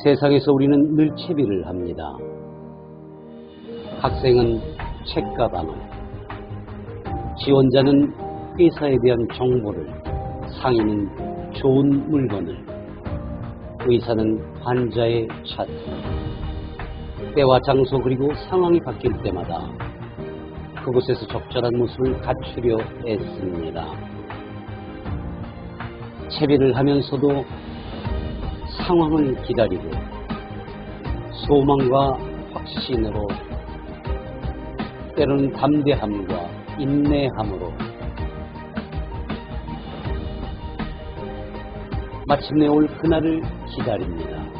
세상에서 우리는 늘 채비를 합니다. 학생은 책과 단어, 지원자는 회사에 대한 정보를, 상인은 좋은 물건을, 의사는 환자의 차트. 때와 장소 그리고 상황이 바뀔 때마다 그곳에서 적절한 모습을 갖추려 애씁니다. 채비를 하면서도 상황을 기다리고 소망과 확신으로, 때로는 담대함과 인내함으로 마침내 올 그날을 기다립니다.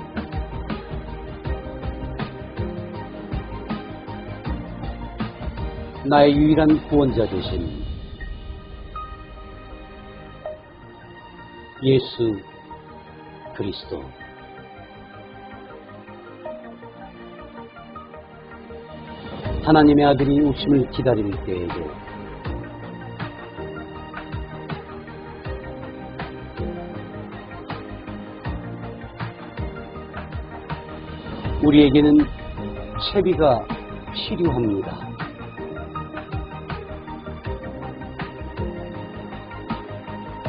나의 유일한 구원자 되신 예수 그리스도, 하나님의 아들이 오심을 기다릴 때에도 우리에게는 채비가 필요합니다.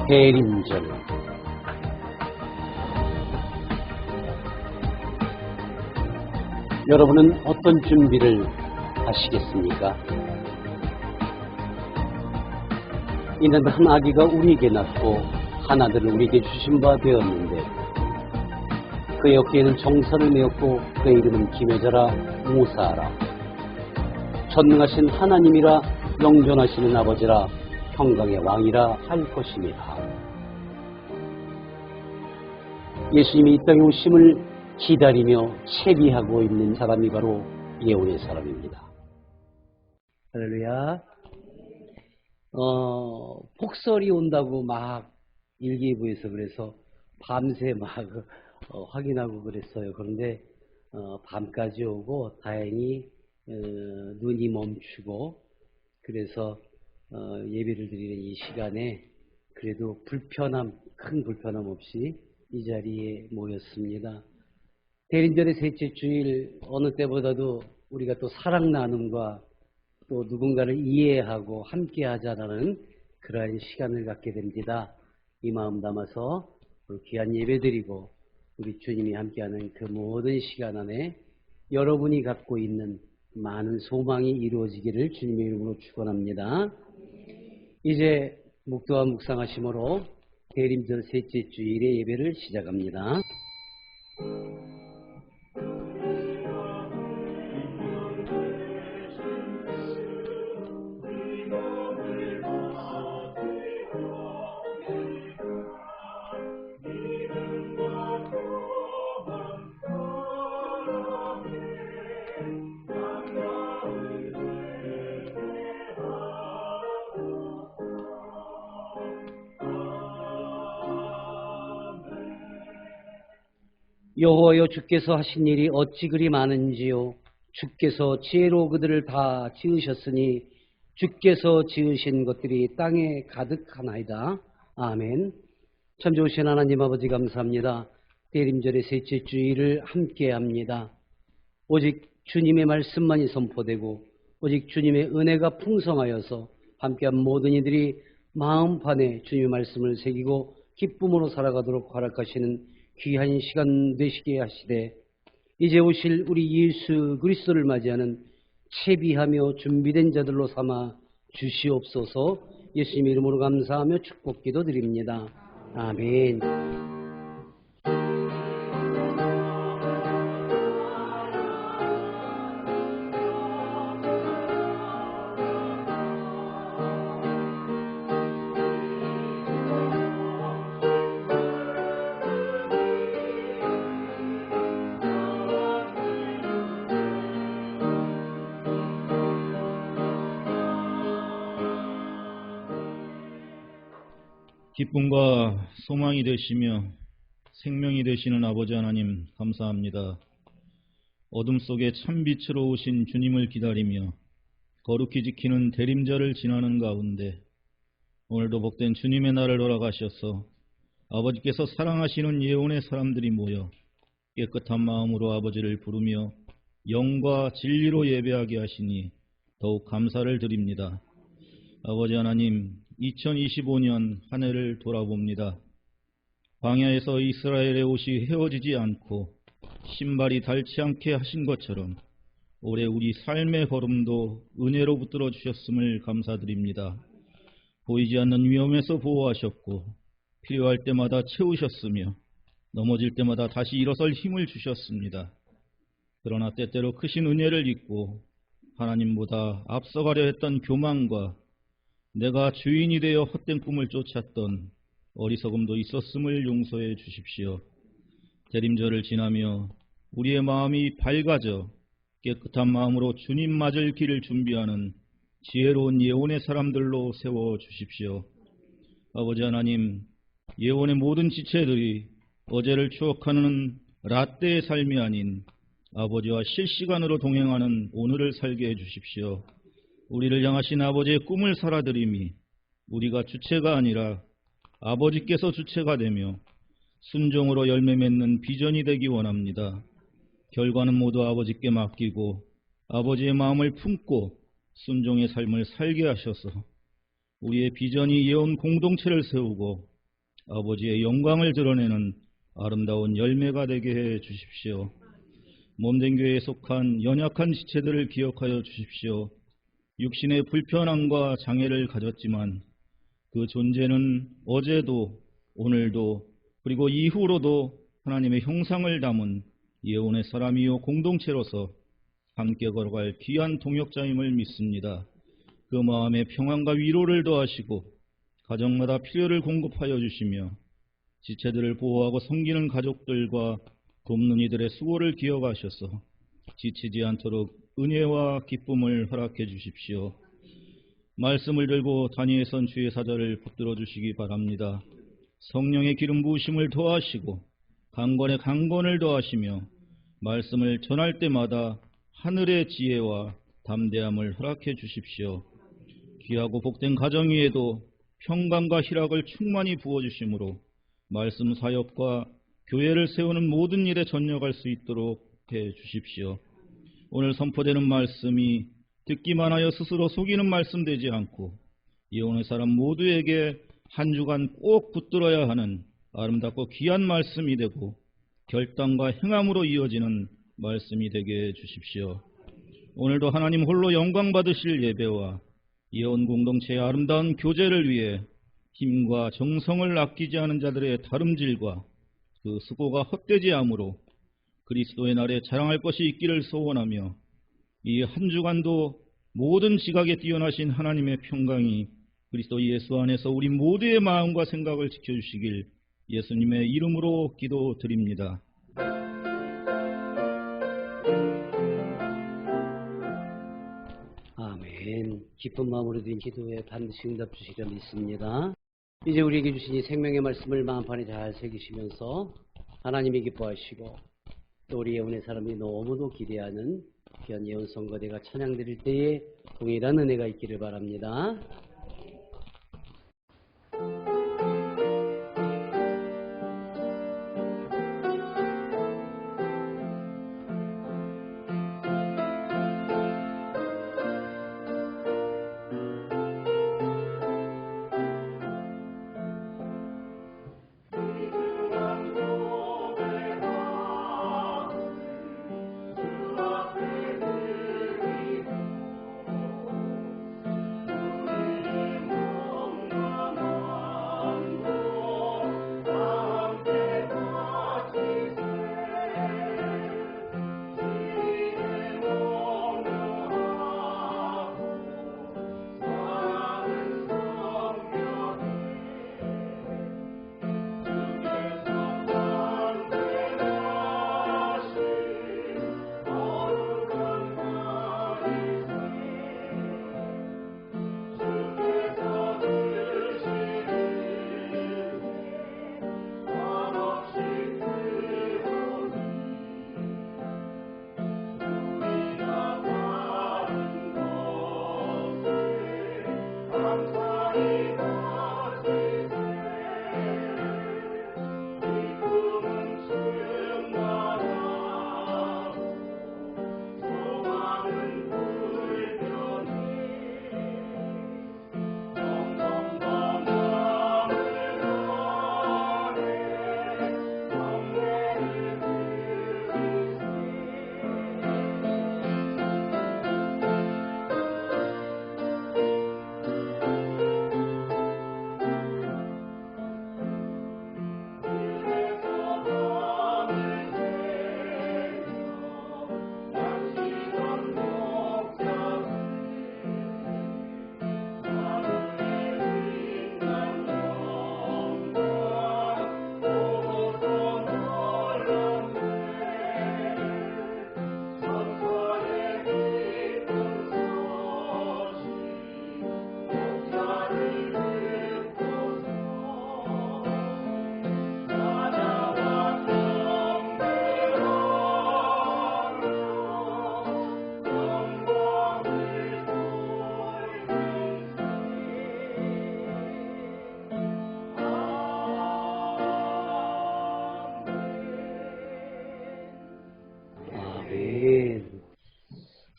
대림절, 여러분은 어떤 준비를 하시겠습니까? 이는 한 아기가 우리에게 낳고 한 아들을 우리에게 주신 바 되었는데 그의 어깨에는 정사를 메었고 그의 이름은 기묘자라 모사라, 전능하신 하나님이라 영존하시는 아버지라 평강의 왕이라 할 것입니다. 예수님이 이 땅에 오심을 기다리며 채비하고 있는 사람이 바로 예언의 사람입니다. 할렐루야. 폭설이 온다고 막 일기예보에서 그래서 밤새 막 확인하고 그랬어요. 그런데 밤까지 오고 다행히 눈이 멈추고, 그래서 예배를 드리는 이 시간에 그래도 큰 불편함 없이 이 자리에 모였습니다. 대림절의 셋째 주일, 어느 때보다도 우리가 또 사랑 나눔과 또 누군가를 이해하고 함께 하자라는 그러한 시간을 갖게 됩니다. 이 마음 담아서 귀한 예배 드리고 우리 주님이 함께하는 그 모든 시간 안에 여러분이 갖고 있는 많은 소망이 이루어지기를 주님의 이름으로 축원합니다. 이제 묵도와 묵상하심으로 대림절 셋째 주일의 예배를 시작합니다. 여호와여, 주께서 하신 일이 어찌 그리 많은지요. 주께서 지혜로 그들을 다 지으셨으니 주께서 지으신 것들이 땅에 가득하나이다. 아멘. 참 좋으신 하나님 아버지, 감사합니다. 대림절의 셋째 주일을 함께합니다. 오직 주님의 말씀만이 선포되고 오직 주님의 은혜가 풍성하여서 함께한 모든 이들이 마음판에 주님의 말씀을 새기고 기쁨으로 살아가도록 허락하시는 귀한 시간 되시게 하시되, 이제 오실 우리 예수 그리스도를 맞이하는 채비하며 준비된 자들로 삼아 주시옵소서. 예수님 이름으로 감사하며 축복기도 드립니다. 아멘. 기쁨과 소망이 되시며 생명이 되시는 아버지 하나님, 감사합니다. 어둠 속에 참빛으로 오신 주님을 기다리며 거룩히 지키는 대림절을 지나는 가운데 오늘도 복된 주님의 날을 돌아가셔서 아버지께서 사랑하시는 예언의 사람들이 모여 깨끗한 마음으로 아버지를 부르며 영과 진리로 예배하게 하시니 더욱 감사를 드립니다. 아버지 하나님, 2025년 한 해를 돌아봅니다. 광야에서 이스라엘의 옷이 헤어지지 않고 신발이 닳지 않게 하신 것처럼 올해 우리 삶의 걸음도 은혜로 붙들어 주셨음을 감사드립니다. 보이지 않는 위험에서 보호하셨고 필요할 때마다 채우셨으며 넘어질 때마다 다시 일어설 힘을 주셨습니다. 그러나 때때로 크신 은혜를 잊고 하나님보다 앞서가려 했던 교만과 내가 주인이 되어 헛된 꿈을 쫓았던 어리석음도 있었음을 용서해 주십시오. 대림절을 지나며 우리의 마음이 밝아져 깨끗한 마음으로 주님 맞을 길을 준비하는 지혜로운 예언의 사람들로 세워 주십시오. 아버지 하나님, 예언의 모든 지체들이 어제를 추억하는 라떼의 삶이 아닌 아버지와 실시간으로 동행하는 오늘을 살게 해주십시오. 우리를 향하신 아버지의 꿈을 살아드림이 우리가 주체가 아니라 아버지께서 주체가 되며 순종으로 열매 맺는 비전이 되기 원합니다. 결과는 모두 아버지께 맡기고 아버지의 마음을 품고 순종의 삶을 살게 하셔서 우리의 비전이 예언 공동체를 세우고 아버지의 영광을 드러내는 아름다운 열매가 되게 해 주십시오. 몸된 교회에 속한 연약한 지체들을 기억하여 주십시오. 육신의 불편함과 장애를 가졌지만 그 존재는 어제도 오늘도 그리고 이후로도 하나님의 형상을 담은 예언의 사람이요 공동체로서 함께 걸어갈 귀한 동역자임을 믿습니다. 그 마음에 평안과 위로를 더하시고 가정마다 필요를 공급하여 주시며 지체들을 보호하고 섬기는 가족들과 돕는 이들의 수고를 기억하셔서 지치지 않도록 은혜와 기쁨을 허락해 주십시오. 말씀을 들고 단위에선 주의 사자를 붙들어 주시기 바랍니다. 성령의 기름 부으심을 더하시고 강건에 강건을 더하시며 말씀을 전할 때마다 하늘의 지혜와 담대함을 허락해 주십시오. 귀하고 복된 가정 위에도 평강과 희락을 충만히 부어주심으로 말씀 사역과 교회를 세우는 모든 일에 전력할 수 있도록 해 주십시오. 오늘 선포되는 말씀이 듣기만 하여 스스로 속이는 말씀 되지 않고 예언의 사람 모두에게 한 주간 꼭 붙들어야 하는 아름답고 귀한 말씀이 되고 결단과 행함으로 이어지는 말씀이 되게 해 주십시오. 오늘도 하나님 홀로 영광 받으실 예배와 예언 공동체의 아름다운 교제를 위해 힘과 정성을 아끼지 않은 자들의 다름질과 그 수고가 헛되지 않으므로 그리스도의 날에 자랑할 것이 있기를 소원하며 이 한 주간도 모든 지각에 뛰어나신 하나님의 평강이 그리스도 예수 안에서 우리 모두의 마음과 생각을 지켜주시길 예수님의 이름으로 기도드립니다. 아멘. 기쁜 마음으로 드린 기도에 반드시 응답 주시리라 믿습니다. 이제 우리에게 주신 이 생명의 말씀을 마음판에 잘 새기시면서 하나님이 기뻐하시고 또 우리 예언의 사람이 너무도 기대하는 귀한 예언 선거대가 찬양드릴 때에 동일한 은혜가 있기를 바랍니다.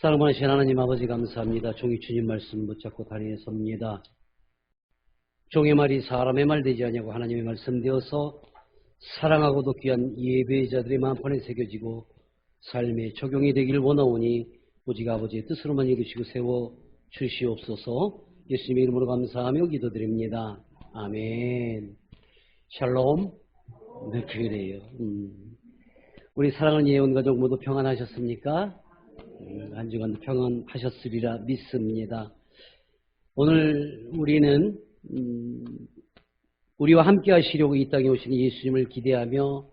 사랑하신 하나님 아버지 감사합니다. 종이 주님 말씀 붙잡고 다리에 섭니다. 종의 말이 사람의 말 되지 아니하고 하나님의 말씀 되어서 사랑하고도 귀한 예배자들의 마음판에 새겨지고 삶에 적용이 되기를 원하오니 오직 아버지의 뜻으로만 이루시고 세워 주시옵소서. 예수님의 이름으로 감사하며 기도드립니다. 아멘. 샬롬. 네, 그래요. 우리 사랑하는 예언가족 모두 평안하셨습니까? 한 주간도 평안하셨으리라 믿습니다. 오늘 우리는 우리와 함께 하시려고 이 땅에 오신 예수님을 기대하며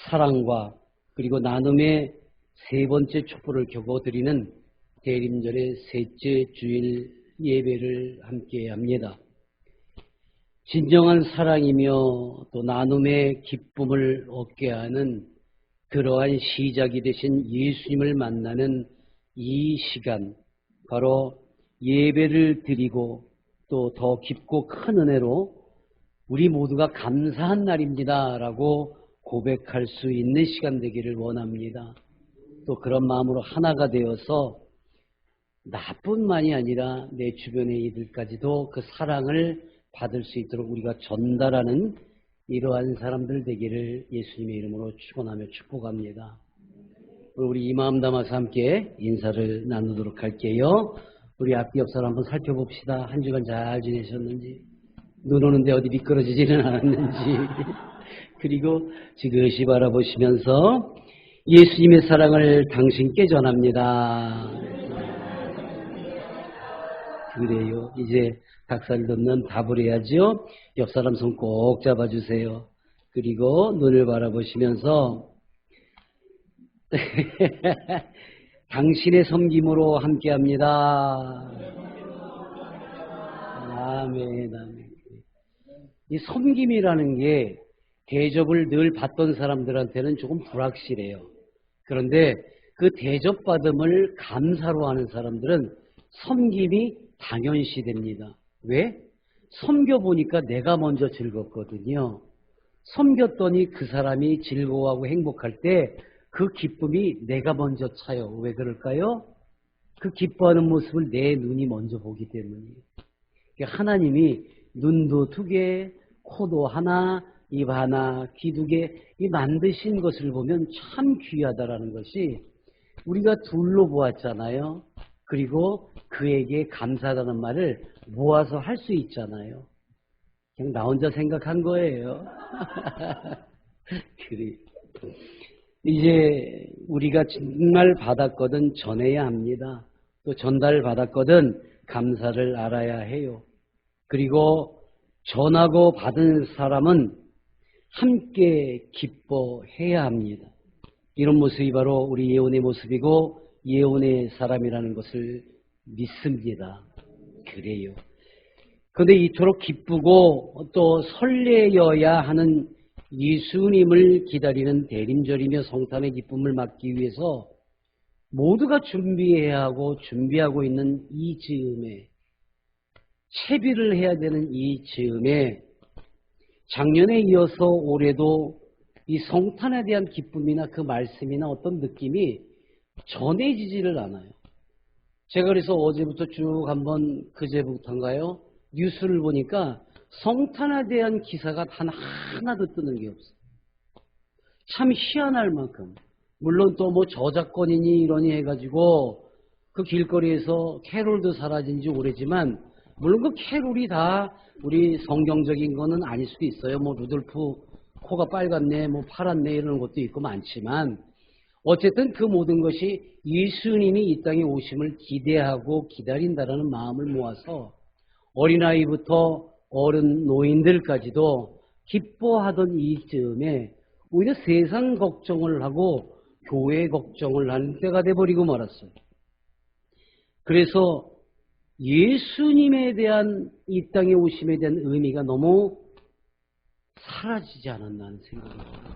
사랑과 그리고 나눔의 세 번째 촛불을 켜고 드리는 대림절의 셋째 주일 예배를 함께 합니다. 진정한 사랑이며 또 나눔의 기쁨을 얻게 하는 그러한 시작이 되신 예수님을 만나는 이 시간, 바로 예배를 드리고 또 더 깊고 큰 은혜로 우리 모두가 감사한 날입니다 라고 고백할 수 있는 시간 되기를 원합니다. 또 그런 마음으로 하나가 되어서 나뿐만이 아니라 내 주변의 이들까지도 그 사랑을 받을 수 있도록 우리가 전달하는 이러한 사람들 되기를 예수님의 이름으로 축원하며 축복합니다. 우리 이 마음 담아서 함께 인사를 나누도록 할게요. 우리 앞뒤 옆사람 한번 살펴봅시다. 한 주간 잘 지내셨는지, 눈 오는데 어디 미끄러지지는 않았는지, 그리고 지그시 바라보시면서 예수님의 사랑을 당신께 전합니다. 그래요. 이제 닭살 돋는 답을 해야죠. 옆 사람 손 꼭 잡아주세요. 그리고 눈을 바라보시면서 당신의 섬김으로 함께합니다. 아멘, 아멘. 이 섬김이라는 게 대접을 늘 받던 사람들한테는 조금 불확실해요. 그런데 그 대접받음을 감사로 하는 사람들은 섬김이 당연시 됩니다. 왜? 섬겨보니까 내가 먼저 즐겁거든요. 섬겼더니 그 사람이 즐거워하고 행복할 때 그 기쁨이 내가 먼저 차요. 왜 그럴까요? 그 기뻐하는 모습을 내 눈이 먼저 보기 때문이에요. 하나님이 눈도 두 개, 코도 하나, 입 하나, 귀 두 개, 이 만드신 것을 보면 참 귀하다라는 것이 우리가 둘로 보았잖아요. 그리고 그에게 감사하다는 말을 모아서 할 수 있잖아요. 그냥 나 혼자 생각한 거예요. 그래. 이제 우리가 정말 받았거든 전해야 합니다. 또 전달받았거든 감사를 알아야 해요. 그리고 전하고 받은 사람은 함께 기뻐해야 합니다. 이런 모습이 바로 우리 예언의 모습이고 예언의 사람이라는 것을 믿습니다. 그래요. 그런데 이토록 기쁘고 또 설레여야 하는 예수님을 기다리는 대림절이며 성탄의 기쁨을 맞기 위해서 모두가 준비해야 하고 준비하고 있는 이 즈음에, 채비를 해야 되는 이 즈음에 작년에 이어서 올해도 이 성탄에 대한 기쁨이나 그 말씀이나 어떤 느낌이 전해지지를 않아요. 제가 그래서 어제부터 쭉 한번 그제부터인가요? 뉴스를 보니까 성탄에 대한 기사가 단 하나도 뜨는 게 없어요. 참 희한할 만큼. 물론 또 뭐 저작권이니 이러니 해가지고 그 길거리에서 캐롤도 사라진 지 오래지만 물론 그 캐롤이 다 우리 성경적인 거는 아닐 수도 있어요. 뭐 루돌프 코가 빨갛네, 뭐 파랗네 이런 것도 있고 많지만 어쨌든 그 모든 것이 예수님이 이 땅에 오심을 기대하고 기다린다라는 마음을 모아서 어린아이부터 어른 노인들까지도 기뻐하던 이쯤에 오히려 세상 걱정을 하고 교회 걱정을 하는 때가 돼버리고 말았어요. 그래서 예수님에 대한 이 땅에 오심에 대한 의미가 너무 사라지지 않았나 하는 생각이 듭니다.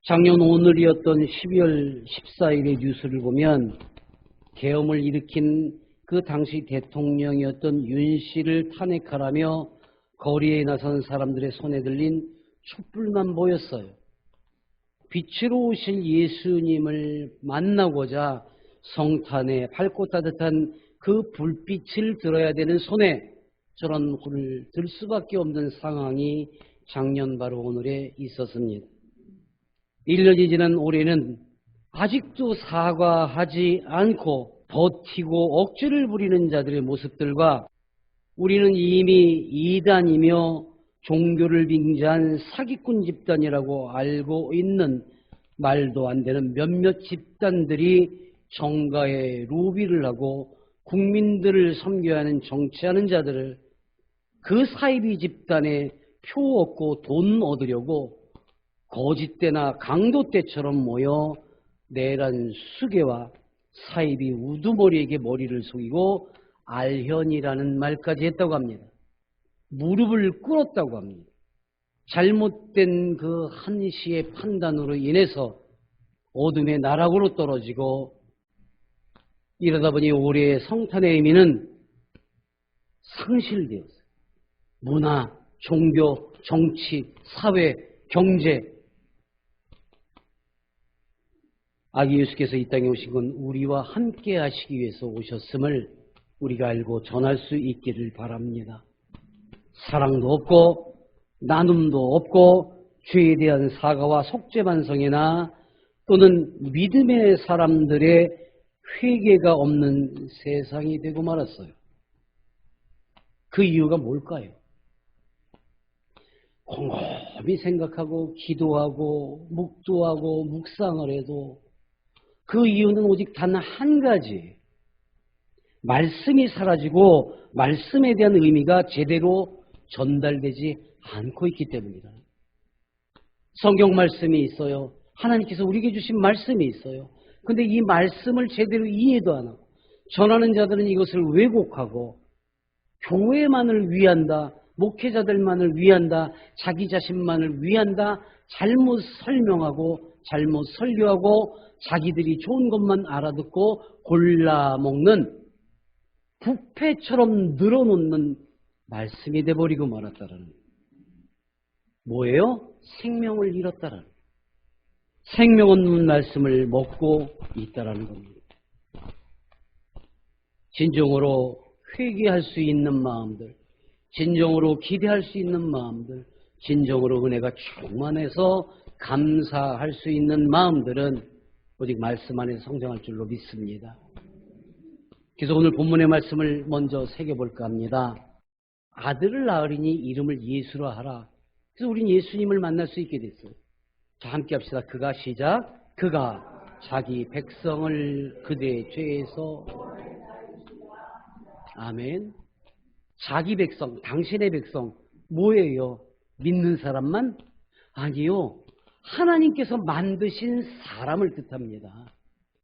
작년 오늘이었던 12월 14일의 뉴스를 보면 계엄을 일으킨 그 당시 대통령이었던 윤 씨를 탄핵하라며 거리에 나선 사람들의 손에 들린 촛불만 보였어요. 빛으로 오신 예수님을 만나고자 성탄에 밝고 따뜻한 그 불빛을 들어야 되는 손에 저런 홀을 들 수밖에 없는 상황이 작년 바로 오늘에 있었습니다. 1년이 지난 올해는 아직도 사과하지 않고 버티고 억지를 부리는 자들의 모습들과 우리는 이미 이단이며 종교를 빙자한 사기꾼 집단이라고 알고 있는 말도 안 되는 몇몇 집단들이 정가에 로비를 하고 국민들을 섬겨야 하는 정치하는 자들을 그 사이비 집단에 표 얻고 돈 얻으려고 거짓대나 강도떼처럼 모여 내란 수괴와 사이비 우두머리에게 머리를 속이고 알현이라는 말까지 했다고 합니다. 무릎을 꿇었다고 합니다. 잘못된 그 한시의 판단으로 인해서 어둠의 나락으로 떨어지고 이러다 보니 올해의 성탄의 의미는 상실되었어요. 문화, 종교, 정치, 사회, 경제. 아기 예수께서 이 땅에 오신 건 우리와 함께 하시기 위해서 오셨음을 우리가 알고 전할 수 있기를 바랍니다. 사랑도 없고 나눔도 없고 죄에 대한 사과와 속죄 반성이나 또는 믿음의 사람들의 회개가 없는 세상이 되고 말았어요. 그 이유가 뭘까요? 곰곰이 생각하고 기도하고 묵도하고 묵상을 해도 그 이유는 오직 단 한 가지. 말씀이 사라지고 말씀에 대한 의미가 제대로 전달되지 않고 있기 때문이다. 성경 말씀이 있어요. 하나님께서 우리에게 주신 말씀이 있어요. 근데 이 말씀을 제대로 이해도 안 하고 전하는 자들은 이것을 왜곡하고 교회만을 위한다, 목회자들만을 위한다, 자기 자신만을 위한다, 잘못 설명하고 잘못 설교하고 자기들이 좋은 것만 알아듣고 골라먹는 부패처럼 늘어놓는 말씀이 돼버리고 말았다라는 거예요. 뭐예요? 생명을 잃었다라는 거예요. 생명 없는 말씀을 먹고 있다라는 겁니다. 진정으로 회개할 수 있는 마음들, 진정으로 기대할 수 있는 마음들, 진정으로 은혜가 충만해서 감사할 수 있는 마음들은 오직 말씀 안에서 성장할 줄로 믿습니다. 그래서 오늘 본문의 말씀을 먼저 새겨볼까 합니다. 아들을 낳으리니 이름을 예수라 하라. 그래서 우린 예수님을 만날 수 있게 됐어요. 자, 함께 합시다. 그가 시작. 그가 자기 백성을 그대의 죄에서 아멘. 자기 백성, 당신의 백성 뭐예요? 믿는 사람만? 아니요. 하나님께서 만드신 사람을 뜻합니다.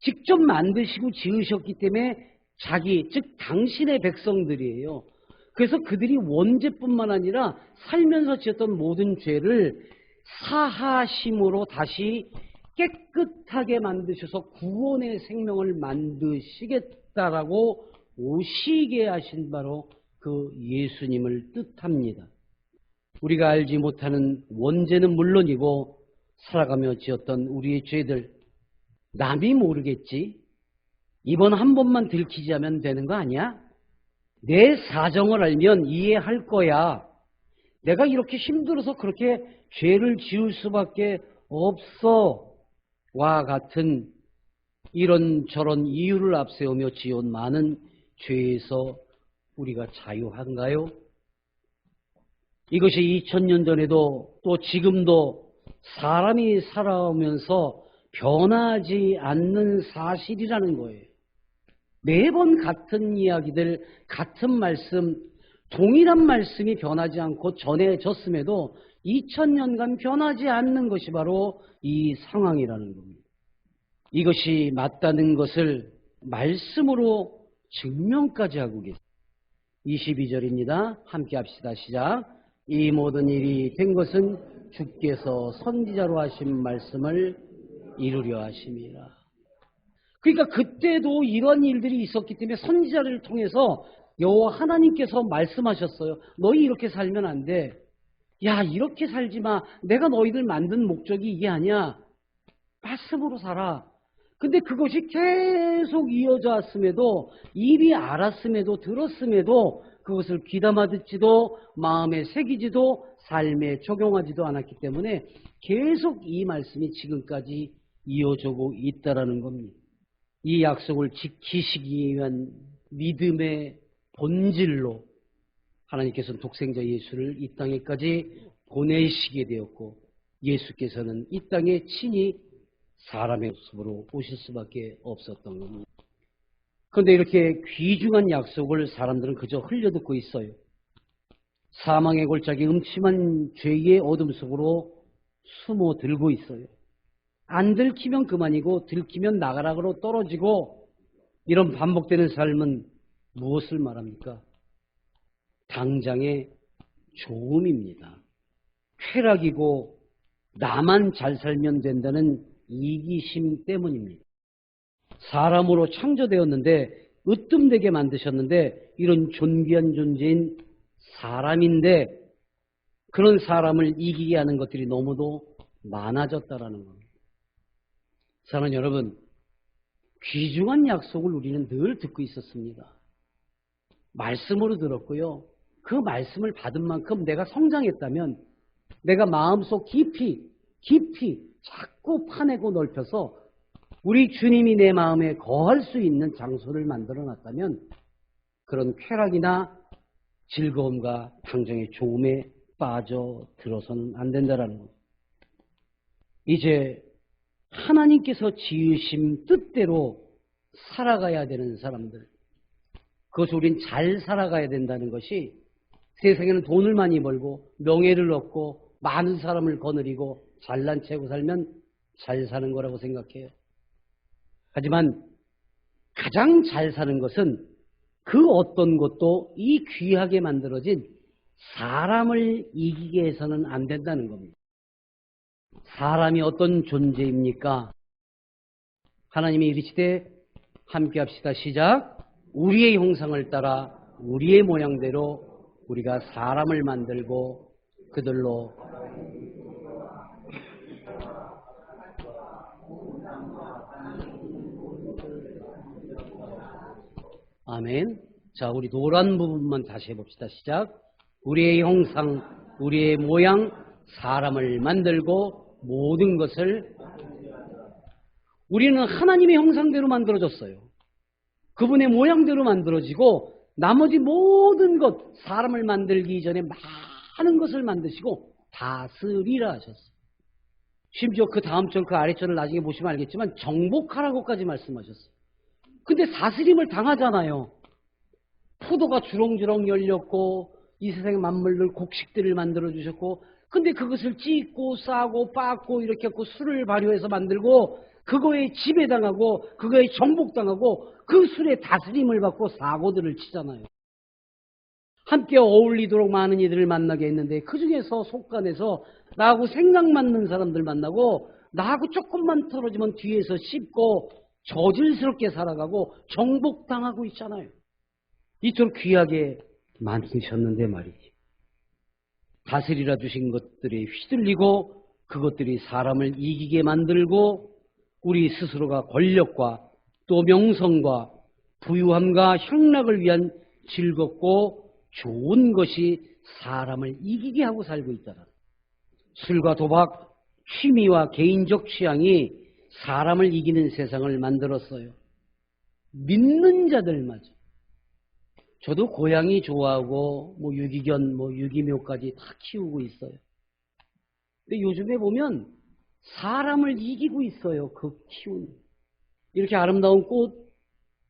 직접 만드시고 지으셨기 때문에 자기, 즉 당신의 백성들이에요. 그래서 그들이 원죄뿐만 아니라 살면서 지었던 모든 죄를 사하심으로 다시 깨끗하게 만드셔서 구원의 생명을 만드시겠다라고 오시게 하신 바로 그 예수님을 뜻합니다. 우리가 알지 못하는 원죄는 물론이고 살아가며 지었던 우리의 죄들, 남이 모르겠지? 이번 한 번만 들키지 하면 되는 거 아니야? 내 사정을 알면 이해할 거야. 내가 이렇게 힘들어서 그렇게 죄를 지을 수밖에 없어. 와 같은 이런저런 이유를 앞세우며 지은 많은 죄에서 우리가 자유한가요? 이것이 2000년 전에도 또 지금도 사람이 살아오면서 변하지 않는 사실이라는 거예요. 매번 같은 이야기들, 같은 말씀, 동일한 말씀이 변하지 않고 전해졌음에도 2000년간 변하지 않는 것이 바로 이 상황이라는 겁니다. 이것이 맞다는 것을 말씀으로 증명까지 하고 계십니다. 22절입니다. 함께 합시다. 시작. 이 모든 일이 된 것은 주께서 선지자로 하신 말씀을 이루려 하심이라. 그러니까 그때도 이런 일들이 있었기 때문에 선지자를 통해서 여호와 하나님께서 말씀하셨어요. 너희 이렇게 살면 안 돼. 야, 이렇게 살지 마. 내가 너희들 만든 목적이 이게 아니야. 말씀으로 살아. 근데 그것이 계속 이어져 왔음에도, 이미 알았음에도 들었음에도 그것을 귀담아 듣지도 마음에 새기지도 삶에 적용하지도 않았기 때문에 계속 이 말씀이 지금까지 이어져고 있다라는 겁니다. 이 약속을 지키시기 위한 믿음의 본질로 하나님께서는 독생자 예수를 이 땅에까지 보내시게 되었고, 예수께서는 이 땅에 친히 사람의 모습으로 오실 수밖에 없었던 겁니다. 그런데 이렇게 귀중한 약속을 사람들은 그저 흘려듣고 있어요. 사망의 골짜기 음침한 죄의 어둠 속으로 숨어 들고 있어요. 안 들키면 그만이고 들키면 나가락으로 떨어지고, 이런 반복되는 삶은 무엇을 말합니까? 당장의 조음입니다. 쾌락이고 나만 잘 살면 된다는 이기심 때문입니다. 사람으로 창조되었는데, 으뜸되게 만드셨는데, 이런 존귀한 존재인 사람인데 그런 사람을 이기게 하는 것들이 너무도 많아졌다라는 겁니다. 사랑하는 여러분, 귀중한 약속을 우리는 늘 듣고 있었습니다. 말씀으로 들었고요. 그 말씀을 받은 만큼 내가 성장했다면, 내가 마음속 깊이 자꾸 파내고 넓혀서 우리 주님이 내 마음에 거할 수 있는 장소를 만들어 놨다면, 그런 쾌락이나 즐거움과 당장의 좋음에 빠져들어서는 안 된다라는 겁니다. 이제 하나님께서 지으신 뜻대로 살아가야 되는 사람들, 그것을 우린 잘 살아가야 된다는 것이, 세상에는 돈을 많이 벌고 명예를 얻고 많은 사람을 거느리고 잘난 체하고 살면 잘 사는 거라고 생각해요. 하지만 가장 잘 사는 것은 그 어떤 것도 이 귀하게 만들어진 사람을 이기게 해서는 안 된다는 겁니다. 사람이 어떤 존재입니까? 하나님이 이르시되 함께 합시다. 시작. 우리의 형상을 따라 우리의 모양대로 우리가 사람을 만들고 그들로 아멘. 자, 우리 노란 부분만 다시 해봅시다. 시작. 우리의 형상, 우리의 모양, 사람을 만들고 모든 것을, 우리는 하나님의 형상대로 만들어졌어요. 그분의 모양대로 만들어지고, 나머지 모든 것, 사람을 만들기 전에 많은 것을 만드시고 다스리라 하셨어요. 심지어 그 다음 절, 그 아래 절을 나중에 보시면 알겠지만 정복하라고까지 말씀하셨어요. 근데 다스림을 당하잖아요. 포도가 주렁주렁 열렸고 이 세상의 만물들 곡식들을 만들어 주셨고, 근데 그것을 찢고 싸고 빻고 이렇게 했고 술을 발효해서 만들고 그거에 지배당하고 그거에 정복당하고 그 술에 다스림을 받고 사고들을 치잖아요. 함께 어울리도록 많은 이들을 만나게 했는데 그 중에서 속간에서 나하고 생각 맞는 사람들 만나고 나하고 조금만 틀어지면 뒤에서 씹고 저질스럽게 살아가고 정복당하고 있잖아요. 이토록 귀하게 만드셨는데 말이지. 다스리라 주신 것들이 휘둘리고 그것들이 사람을 이기게 만들고 우리 스스로가 권력과 또 명성과 부유함과 향락을 위한 즐겁고 좋은 것이 사람을 이기게 하고 살고 있다는, 술과 도박, 취미와 개인적 취향이 사람을 이기는 세상을 만들었어요. 믿는 자들마저. 저도 고양이 좋아하고 유기견, 유기묘까지 다 키우고 있어요. 근데 요즘에 보면 사람을 이기고 있어요. 그 키우는. 이렇게 아름다운 꽃,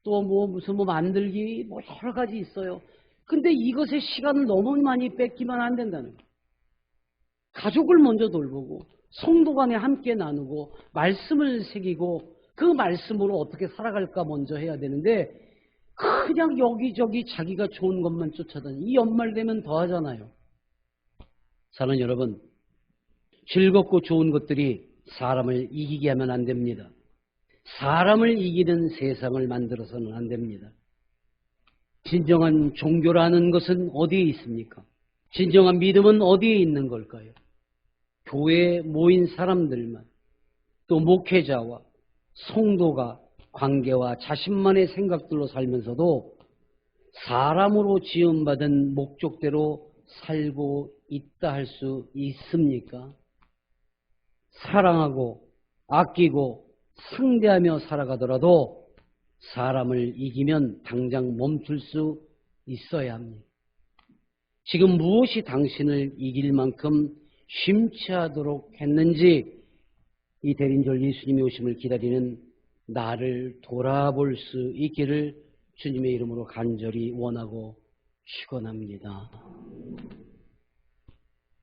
또 무슨 만들기, 여러 가지 있어요. 근데 이것에 시간을 너무 많이 뺏기면 안 된다는 거예요. 가족을 먼저 돌보고 성도 간에 함께 나누고 말씀을 새기고 그 말씀으로 어떻게 살아갈까 먼저 해야 되는데, 그냥 여기저기 자기가 좋은 것만 쫓아다니, 이 연말 되면 더 하잖아요. 사랑하는 여러분, 즐겁고 좋은 것들이 사람을 이기게 하면 안 됩니다. 사람을 이기는 세상을 만들어서는 안 됩니다. 진정한 종교라는 것은 어디에 있습니까? 진정한 믿음은 어디에 있는 걸까요? 교회에 모인 사람들만, 또 목회자와 성도가 관계와 자신만의 생각들로 살면서도 사람으로 지음받은 목적대로 살고 있다 할 수 있습니까? 사랑하고 아끼고 상대하며 살아가더라도 사람을 이기면 당장 멈출 수 있어야 합니다. 지금 무엇이 당신을 이길 만큼 심취하도록 했는지 이 대린절 예수님의 오심을 기다리는 나를 돌아볼 수 있기를 주님의 이름으로 간절히 원하고 축원합니다.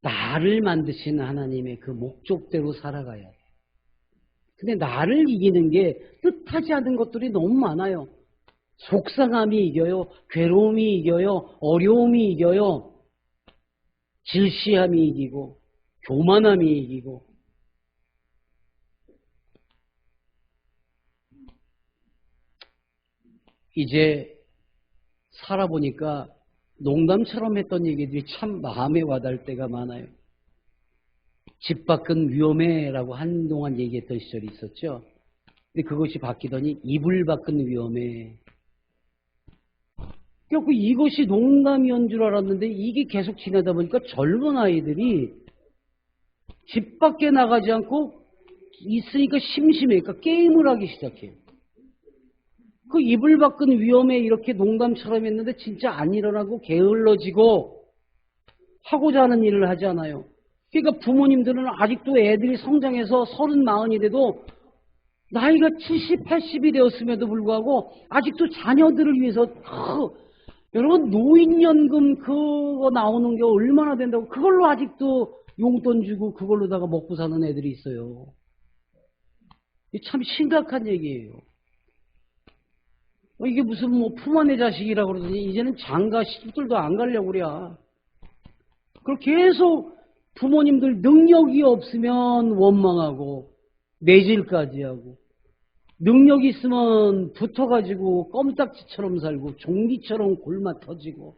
나를 만드신 하나님의 그 목적대로 살아가야 돼. 근데 나를 이기는 게 뜻하지 않은 것들이 너무 많아요. 속상함이 이겨요. 괴로움이 이겨요. 어려움이 이겨요. 질시함이 이기고 교만함이 이기고 이제 살아보니까 농담처럼 했던 얘기들이 참 마음에 와닿을 때가 많아요. 집 밖은 위험해라고 한동안 얘기했던 시절이 있었죠. 근데 그것이 바뀌더니 이불 밖은 위험해. 그래서 이것이 농담이었는 줄 알았는데 이게 계속 지나다 보니까 젊은 아이들이 집 밖에 나가지 않고 있으니까 심심해. 그러니까 게임을 하기 시작해요. 그 이불 밖은 위험해 이렇게 농담처럼 했는데 진짜 안 일어나고 게을러지고 하고자 하는 일을 하지 않아요. 그러니까 부모님들은 아직도 애들이 성장해서 30, 40이 돼도 나이가 70, 80이 되었음에도 불구하고 아직도 자녀들을 위해서 여러분 노인연금 그거 나오는 게 얼마나 된다고 그걸로 아직도 용돈 주고 그걸로다가 먹고 사는 애들이 있어요. 이게 참 심각한 얘기예요. 이게 무슨 뭐 품안의 자식이라고 그러더니 이제는 장가 시집들도 안 가려고 그래. 그렇게 계속 부모님들 능력이 없으면 원망하고 매질까지 하고 능력이 있으면 붙어가지고 껌딱지처럼 살고 종기처럼 골마 터지고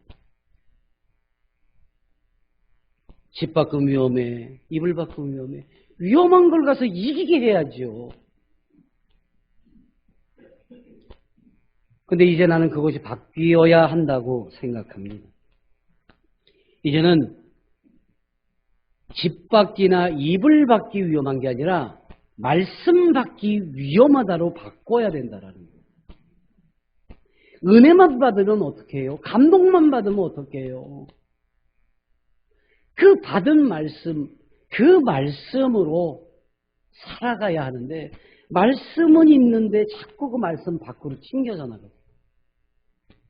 집 밖은 위험해. 이불 밖은 위험해. 위험한 걸 가서 이기게 해야죠. 근데 이제 나는 그것이 바뀌어야 한다고 생각합니다. 이제는 집 밖이나 이불 밖이 위험한 게 아니라 말씀 받기 위험하다로 바꿔야 된다라는 거예요. 은혜만 받으면 어떻게 해요? 감동만 받으면 어떻게 해요? 그 받은 말씀, 그 말씀으로 살아가야 하는데 말씀은 있는데 자꾸 그 말씀 밖으로 튕겨져 나가요.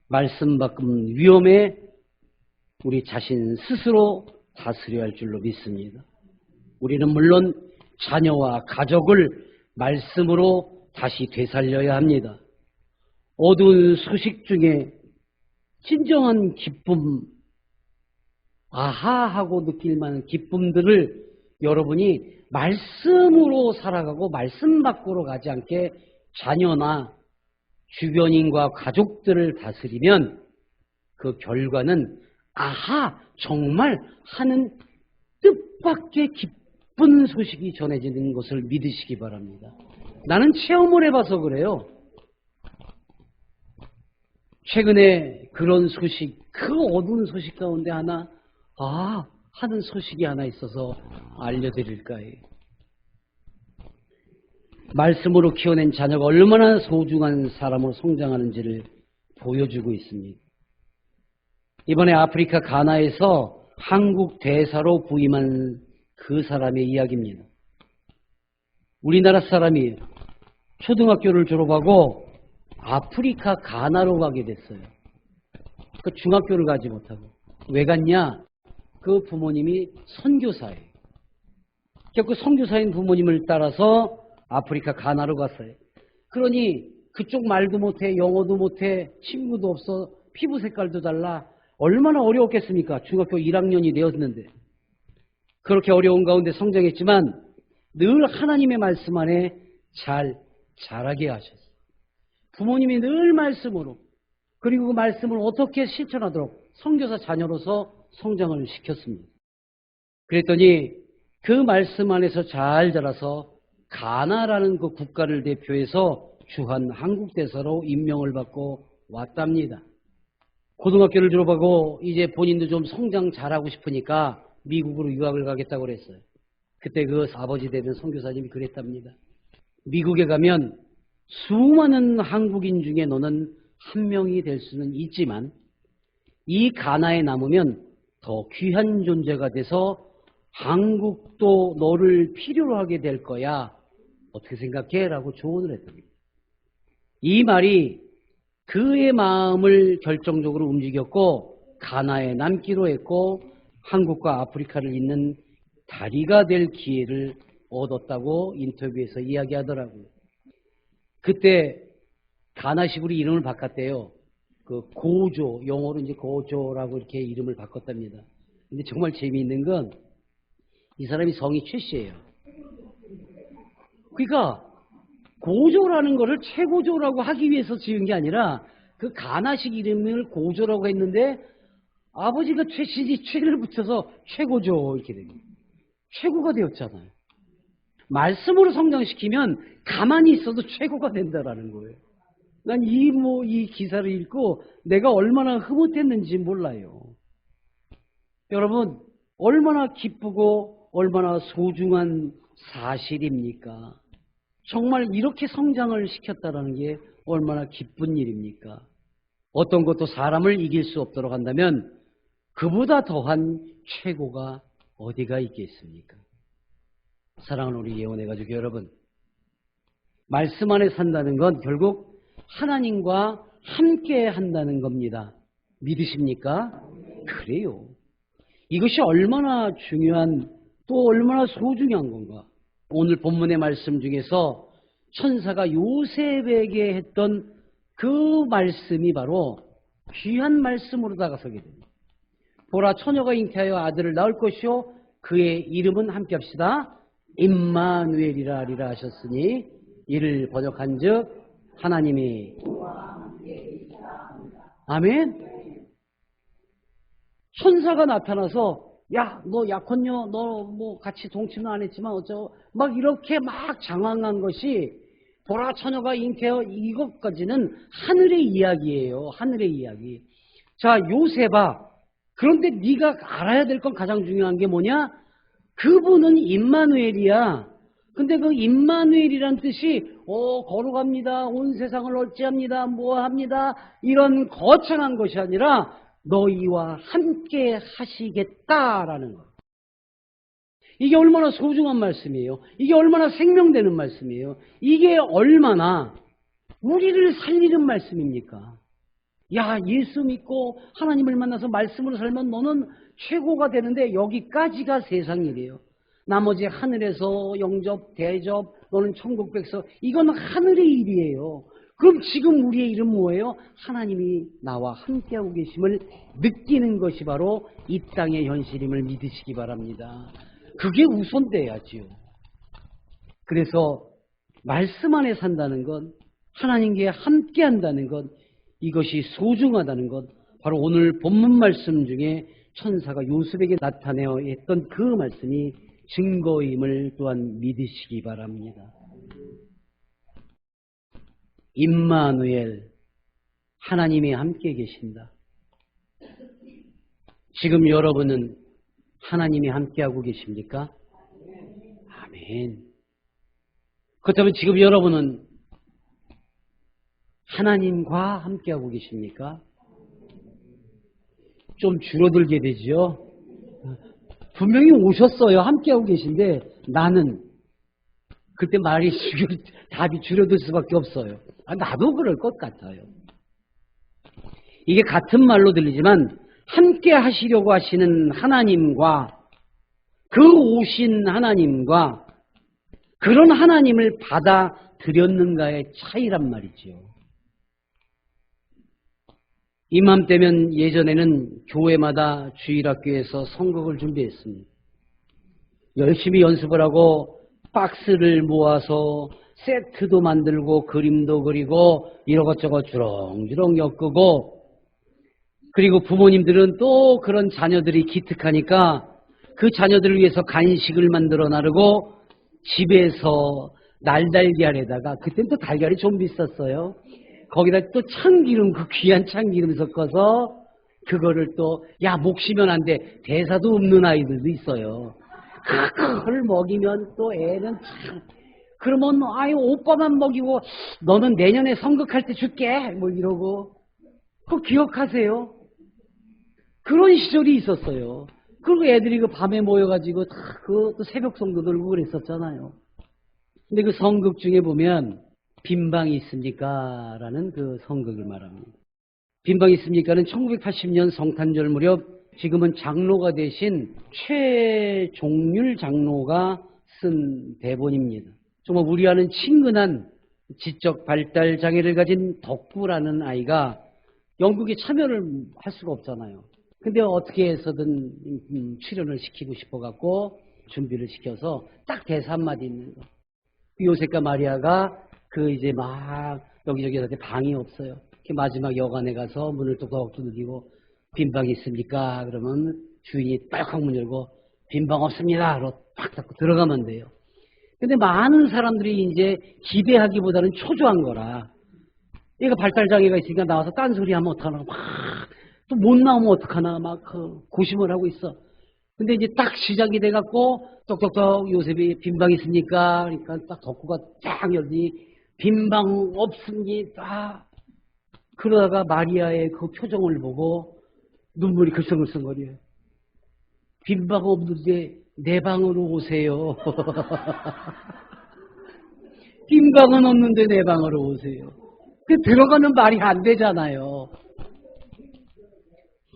말씀 밖은 위험해 우리 자신 스스로 다스려야 할 줄로 믿습니다. 우리는 물론 자녀와 가족을 말씀으로 다시 되살려야 합니다. 어두운 소식 중에 진정한 기쁨, 아하하고 느낄 만한 기쁨들을 여러분이 말씀으로 살아가고 말씀 밖으로 가지 않게 자녀나 주변인과 가족들을 다스리면 그 결과는 아하 정말 하는 뜻밖의 기쁜 소식이 전해지는 것을 믿으시기 바랍니다. 나는 체험을 해봐서 그래요. 최근에 그런 소식, 그 어두운 소식 가운데 하나 하는 소식이 하나 있어서 알려드릴까 해요. 말씀으로 키워낸 자녀가 얼마나 소중한 사람으로 성장하는지를 보여주고 있습니다. 이번에 아프리카 가나에서 한국 대사로 부임한 그 사람의 이야기입니다. 우리나라 사람이에요. 초등학교를 졸업하고 아프리카 가나로 가게 됐어요. 그 중학교를 가지 못하고. 왜 갔냐? 그 부모님이 선교사예요. 그 선교사인 부모님을 따라서 아프리카 가나로 갔어요. 그러니 그쪽 말도 못해, 영어도 못해, 친구도 없어, 피부 색깔도 달라. 얼마나 어려웠겠습니까? 중학교 1학년이 되었는데. 그렇게 어려운 가운데 성장했지만 늘 하나님의 말씀 안에 잘 자라게 하셨어요. 부모님이 늘 말씀으로 그리고 그 말씀을 어떻게 실천하도록 선교사 자녀로서 성장을 시켰습니다. 그랬더니 그 말씀 안에서 잘 자라서 가나라는 그 국가를 대표해서 주한 한국 대사로 임명을 받고 왔답니다. 고등학교를 졸업하고 이제 본인도 좀 성장 잘하고 싶으니까 미국으로 유학을 가겠다고 그랬어요. 그때 그 아버지 되는 선교사님이 그랬답니다. 미국에 가면 수많은 한국인 중에 너는 한 명이 될 수는 있지만 이 가나에 남으면 더 귀한 존재가 돼서 한국도 너를 필요로 하게 될 거야. 어떻게 생각해? 라고 조언을 했답니다. 이 말이 그의 마음을 결정적으로 움직였고 가나에 남기로 했고 한국과 아프리카를 잇는 다리가 될 기회를 얻었다고 인터뷰에서 이야기하더라고요. 그때 가나식으로 이름을 바꿨대요. 그 고조, 영어로 이제 고조라고 이렇게 이름을 바꿨답니다. 근데 정말 재미있는 건 이 사람이 성이 최씨예요. 그러니까 고조라는 거를 최고조라고 하기 위해서 지은 게 아니라 그 가나식 이름을 고조라고 했는데 아버지가 최씨지 최를 붙여서 최고조 이렇게 됩니다. 최고가 되었잖아요. 말씀으로 성장시키면 가만히 있어도 최고가 된다라는 거예요. 난 이 기사를 읽고 내가 얼마나 흐뭇했는지 몰라요. 여러분, 얼마나 기쁘고 얼마나 소중한 사실입니까? 정말 이렇게 성장을 시켰다는 게 얼마나 기쁜 일입니까? 어떤 것도 사람을 이길 수 없도록 한다면 그보다 더한 최고가 어디가 있겠습니까? 사랑하는 우리 예언의 가족 여러분, 말씀 안에 산다는 건 결국 하나님과 함께 한다는 겁니다. 믿으십니까? 그래요. 이것이 얼마나 중요한 또 얼마나 소중한 건가. 오늘 본문의 말씀 중에서 천사가 요셉에게 했던 그 말씀이 바로 귀한 말씀으로 다가서게 됩니다. 보라, 처녀가 잉태하여 아들을 낳을 것이요 그의 이름은 함께 합시다. 임마누엘이라 하리라 하셨으니 이를 번역한즉 하나님이 아멘. 천사가 나타나서 야, 너 약혼녀, 너 뭐 같이 동침은 안 했지만 어쩌고 막 이렇게 막 장황한 것이 보라 처녀가 잉태하여 이것까지는 하늘의 이야기예요. 하늘의 이야기. 자, 요셉아, 그런데 네가 알아야 될 건 가장 중요한 게 뭐냐? 그분은 임마누엘이야. 근데 그 임마누엘이란 뜻이 거룩합니다. 온 세상을 어찌합니다. 뭐합니다. 이런 거창한 것이 아니라 너희와 함께 하시겠다라는 것. 이게 얼마나 소중한 말씀이에요. 이게 얼마나 생명되는 말씀이에요. 이게 얼마나 우리를 살리는 말씀입니까? 야, 예수 믿고 하나님을 만나서 말씀으로 살면 너는 최고가 되는데 여기까지가 세상 일이에요. 나머지 하늘에서 영접, 대접, 너는 천국 백서, 이건 하늘의 일이에요. 그럼 지금 우리의 일은 뭐예요? 하나님이 나와 함께하고 계심을 느끼는 것이 바로 이 땅의 현실임을 믿으시기 바랍니다. 그게 우선돼야지요. 그래서 말씀 안에 산다는 건, 하나님께 함께한다는 것, 이것이 소중하다는 것, 바로 오늘 본문 말씀 중에 천사가 요셉에게 나타내어 했던 그 말씀이 증거임을 또한 믿으시기 바랍니다. 임마누엘, 하나님이 함께 계신다. 지금 여러분은 하나님이 함께하고 계십니까? 아멘. 그렇다면 지금 여러분은 하나님과 함께하고 계십니까? 좀 줄어들게 되죠. 분명히 오셨어요. 함께하고 계신데 나는 그때 답이 줄어들 수밖에 없어요. 나도 그럴 것 같아요. 이게 같은 말로 들리지만 함께 하시려고 하시는 하나님과 그 오신 하나님과 그런 하나님을 받아들였는가의 차이란 말이지요. 이맘때면 예전에는 교회마다 주일학교에서 선곡을 준비했습니다. 열심히 연습을 하고 박스를 모아서 세트도 만들고 그림도 그리고 이러것저것 주렁주렁 엮고, 그리고 부모님들은 또 그런 자녀들이 기특하니까 그 자녀들을 위해서 간식을 만들어 나르고 집에서 날달걀에다가, 그땐 또 달걀이 좀 비쌌어요. 거기다 또 참기름, 그 귀한 참기름 섞어서 그거를 또, 야, 목 쉬면 안 돼. 대사도 없는 아이들도 있어요. 그걸 먹이면 또 애는 참, 그러면 아유 오빠만 먹이고 너는 내년에 선거할 때 줄게 뭐 이러고. 그거 기억하세요? 그런 시절이 있었어요. 그리고 애들이 그 밤에 모여가지고 다 그 새벽 성도 들고 그랬었잖아요. 근데 그 성극 중에 보면 빈방이 있습니까? 라는 그 성극을 말합니다. 빈방이 있습니까는 1980년 성탄절 무렵 지금은 장로가 되신 최종률 장로가 쓴 대본입니다. 정말 우리와는 친근한 지적 발달 장애를 가진 덕구라는 아이가 연극에 참여를 할 수가 없잖아요. 근데 어떻게 해서든 출연을 시키고 싶어갖고 준비를 시켜서 딱 대사 한마디 있는 거. 요셉과 마리아가 그 이제 막 여기저기 방이 없어요. 마지막 여관에 가서 문을 똑똑 두들기고 빈방 있습니까? 그러면 주인이 빨칵 문 열고 빈방 없습니다. 그러고 팍 닫고 들어가면 돼요. 근데 많은 사람들이 이제 기대하기보다는 초조한 거라. 얘가 발달장애가 있으니까 나와서 딴소리 하면 어떡하나. 막 또 못 나오면 어떡하나. 막 고심을 하고 있어. 근데 이제 딱 시작이 돼갖고 똑똑똑 요셉이 빈방 있습니까? 그러니까 딱 덕구가 쫙 열더니 빈방 없습니다. 그러다가 마리아의 그 표정을 보고 눈물이 글썽글썽거려요. 빈방 없는데 내 방으로 오세요. 빈방은 없는데 내 방으로 오세요. 그 들어가는 말이 안 되잖아요.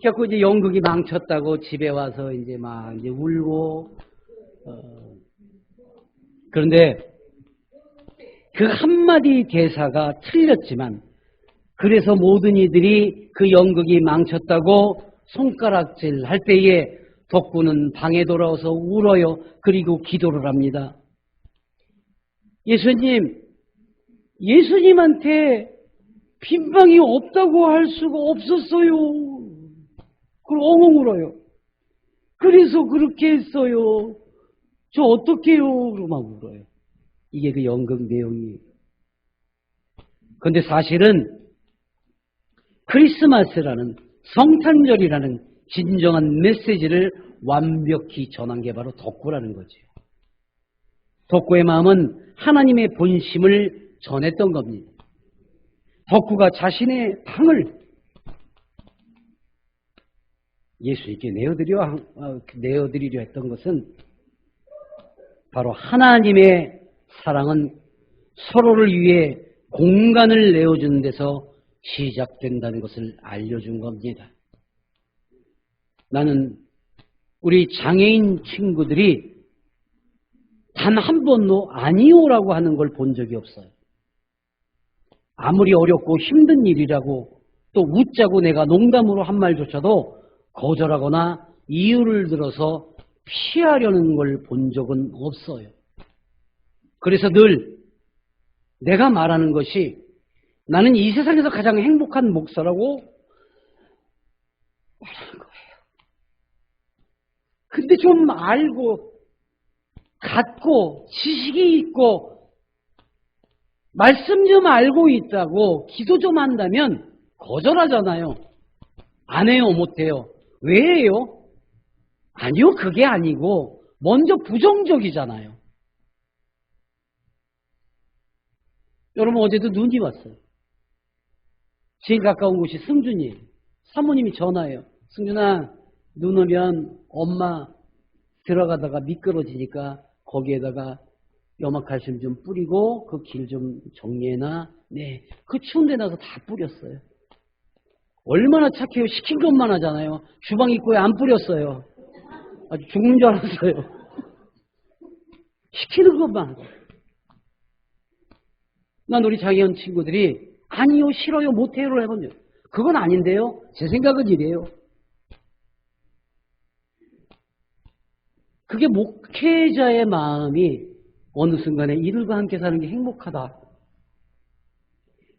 그래서 이제 연극이 망쳤다고 집에 와서 이제 막 이제 울고, 그런데 그 한마디 대사가 틀렸지만, 그래서 모든 이들이 그 연극이 망쳤다고 손가락질 할 때에 덕구는 방에 돌아와서 울어요. 그리고 기도를 합니다. 예수님한테 빈방이 없다고 할 수가 없었어요. 그리고 엉엉 울어요. 그래서 그렇게 했어요. 저 어떡해요? 그러고 막 울어요. 이게 그 연극 내용이에요. 그런데 사실은 크리스마스라는 성탄절이라는 진정한 메시지를 완벽히 전한 게 바로 덕구라는 거죠. 덕구의 마음은 하나님의 본심을 전했던 겁니다. 덕구가 자신의 방을 예수님께 내어드리려 했던 것은 바로 하나님의 사랑은 서로를 위해 공간을 내어주는 데서 시작된다는 것을 알려준 겁니다. 나는 우리 장애인 친구들이 단 한 번도 아니오라고 하는 걸 본 적이 없어요. 아무리 어렵고 힘든 일이라고 또 웃자고 내가 농담으로 한 말조차도 거절하거나 이유를 들어서 피하려는 걸 본 적은 없어요. 그래서 늘 내가 말하는 것이 나는 이 세상에서 가장 행복한 목사라고 말하는 거예요. 근데 좀 알고 갖고 지식이 있고 말씀 좀 알고 있다고 기도 좀 한다면 거절하잖아요. 안 해요, 못 해요. 왜 해요? 아니요, 그게 아니고 먼저 부정적이잖아요. 여러분 어제도 눈이 왔어요. 제일 가까운 곳이 승준이에요. 사모님이 전화해요. 승준아, 눈 오면 엄마 들어가다가 미끄러지니까 거기에다가 염화칼슘 좀 뿌리고 그 길 좀 정리해놔. 네, 그 추운 데 나서 다 뿌렸어요. 얼마나 착해요. 시킨 것만 하잖아요. 주방 입구에 안 뿌렸어요. 아주 죽는 줄 알았어요. 시키는 것만 하고. 난 우리 장애인 친구들이 아니요, 싫어요, 못해요를 해본대요. 그건 아닌데요. 제 생각은 이래요. 그게 목회자의 마음이 어느 순간에 이들과 함께 사는 게 행복하다.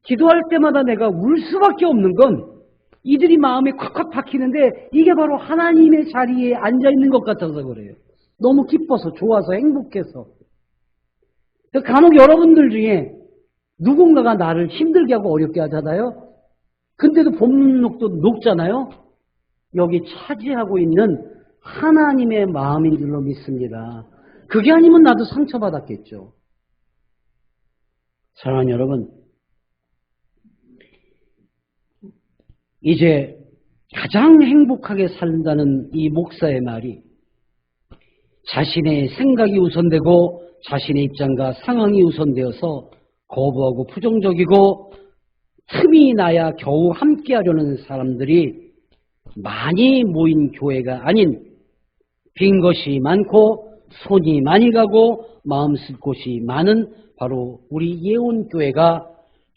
기도할 때마다 내가 울 수밖에 없는 건 이들이 마음에 콱콱 박히는데 이게 바로 하나님의 자리에 앉아있는 것 같아서 그래요. 너무 기뻐서, 좋아서, 행복해서. 간혹 여러분들 중에 누군가가 나를 힘들게 하고 어렵게 하잖아요. 근데도 본문록도 녹잖아요. 여기 차지하고 있는 하나님의 마음인 줄로 믿습니다. 그게 아니면 나도 상처받았겠죠. 사랑하는 여러분, 이제 가장 행복하게 산다는 이 목사의 말이 자신의 생각이 우선되고 자신의 입장과 상황이 우선되어서 거부하고 부정적이고 틈이 나야 겨우 함께하려는 사람들이 많이 모인 교회가 아닌 빈 것이 많고 손이 많이 가고 마음 쓸 곳이 많은 바로 우리 예원교회가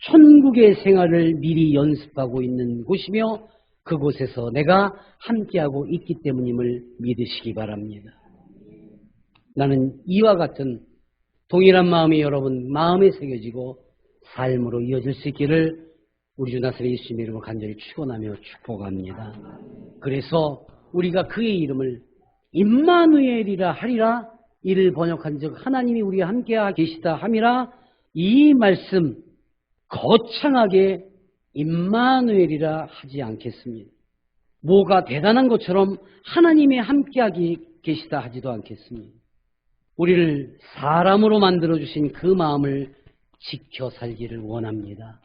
천국의 생활을 미리 연습하고 있는 곳이며 그곳에서 내가 함께하고 있기 때문임을 믿으시기 바랍니다. 나는 이와 같은 동일한 마음이 여러분 마음에 새겨지고 삶으로 이어질 수 있기를 우리 주 나사렛 예수님 이름으로 간절히 축원하며 축복합니다. 그래서 우리가 그의 이름을 임마누엘이라 하리라, 이를 번역한 즉 하나님이 우리와 함께 계시다 함이라, 이 말씀 거창하게 임마누엘이라 하지 않겠습니다. 뭐가 대단한 것처럼 하나님이 함께 계시다 하지도 않겠습니다. 우리를 사람으로 만들어주신 그 마음을 지켜 살기를 원합니다.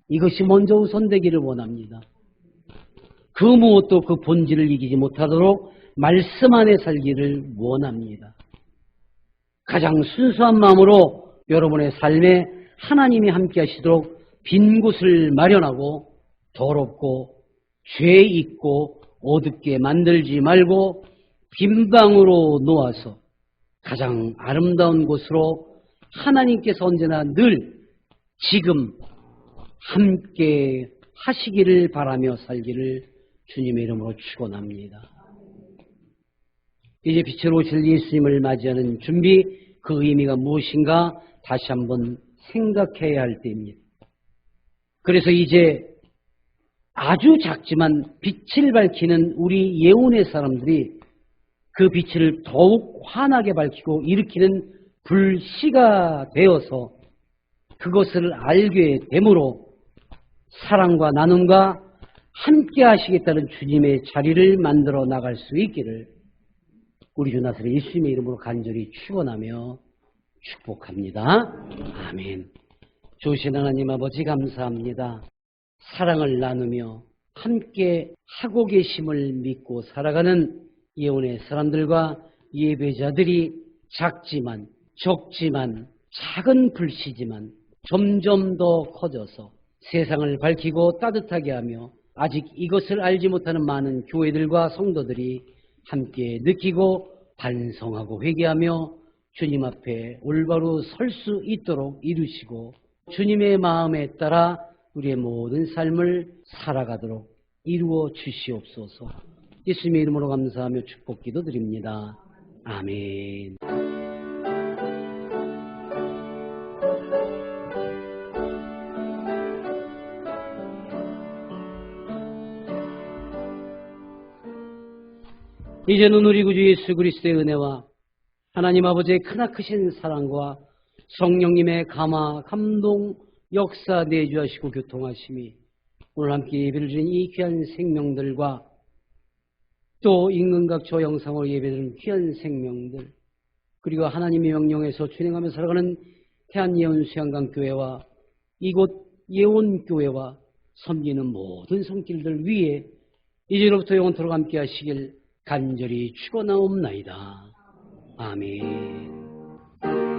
이것이 먼저 우선되기를 원합니다. 그 무엇도 그 본질을 이기지 못하도록 말씀 안에 살기를 원합니다. 가장 순수한 마음으로 여러분의 삶에 하나님이 함께 하시도록 빈 곳을 마련하고 더럽고 죄 있고 어둡게 만들지 말고 빈 방으로 놓아서 가장 아름다운 곳으로 하나님께서 언제나 늘 지금 함께 하시기를 바라며 살기를 주님의 이름으로 축원합니다. 이제 빛으로 오실 예수님을 맞이하는 준비, 그 의미가 무엇인가 다시 한번 생각해야 할 때입니다. 그래서 이제 아주 작지만 빛을 밝히는 우리 예언의 사람들이 그 빛을 더욱 환하게 밝히고 일으키는 불씨가 되어서 그것을 알게 되므로 사랑과 나눔과 함께 하시겠다는 주님의 자리를 만들어 나갈 수 있기를 우리 주 나사렛 예수님의 이름으로 간절히 축원하며 축복합니다. 아멘. 좋으신 하나님 아버지 감사합니다. 사랑을 나누며 함께 하고 계심을 믿고 살아가는 예언의 사람들과 예배자들이 작지만 적지만 작은 불씨지만 점점 더 커져서 세상을 밝히고 따뜻하게 하며 아직 이것을 알지 못하는 많은 교회들과 성도들이 함께 느끼고 반성하고 회개하며 주님 앞에 올바로 설 수 있도록 이루시고 주님의 마음에 따라 우리의 모든 삶을 살아가도록 이루어 주시옵소서. 예수님의 이름으로 감사하며 축복 기도드립니다. 아멘. 이제는 우리 구주 예수 그리스도의 은혜와 하나님 아버지의 크나크신 사랑과 성령님의 감화, 감동, 역사 내주하시고 교통하심이 오늘 함께 예배를 드린 이 귀한 생명들과 또 인근각처 영상으로 예배드리는 귀한 생명들, 그리고 하나님의 명령에서 준행하며 살아가는 태안예언수양강교회와 이곳 예원교회와 섬기는 모든 손길들 위에 이제로부터 영원토록 함께 하시길 간절히 축원하옵나이다. 아멘.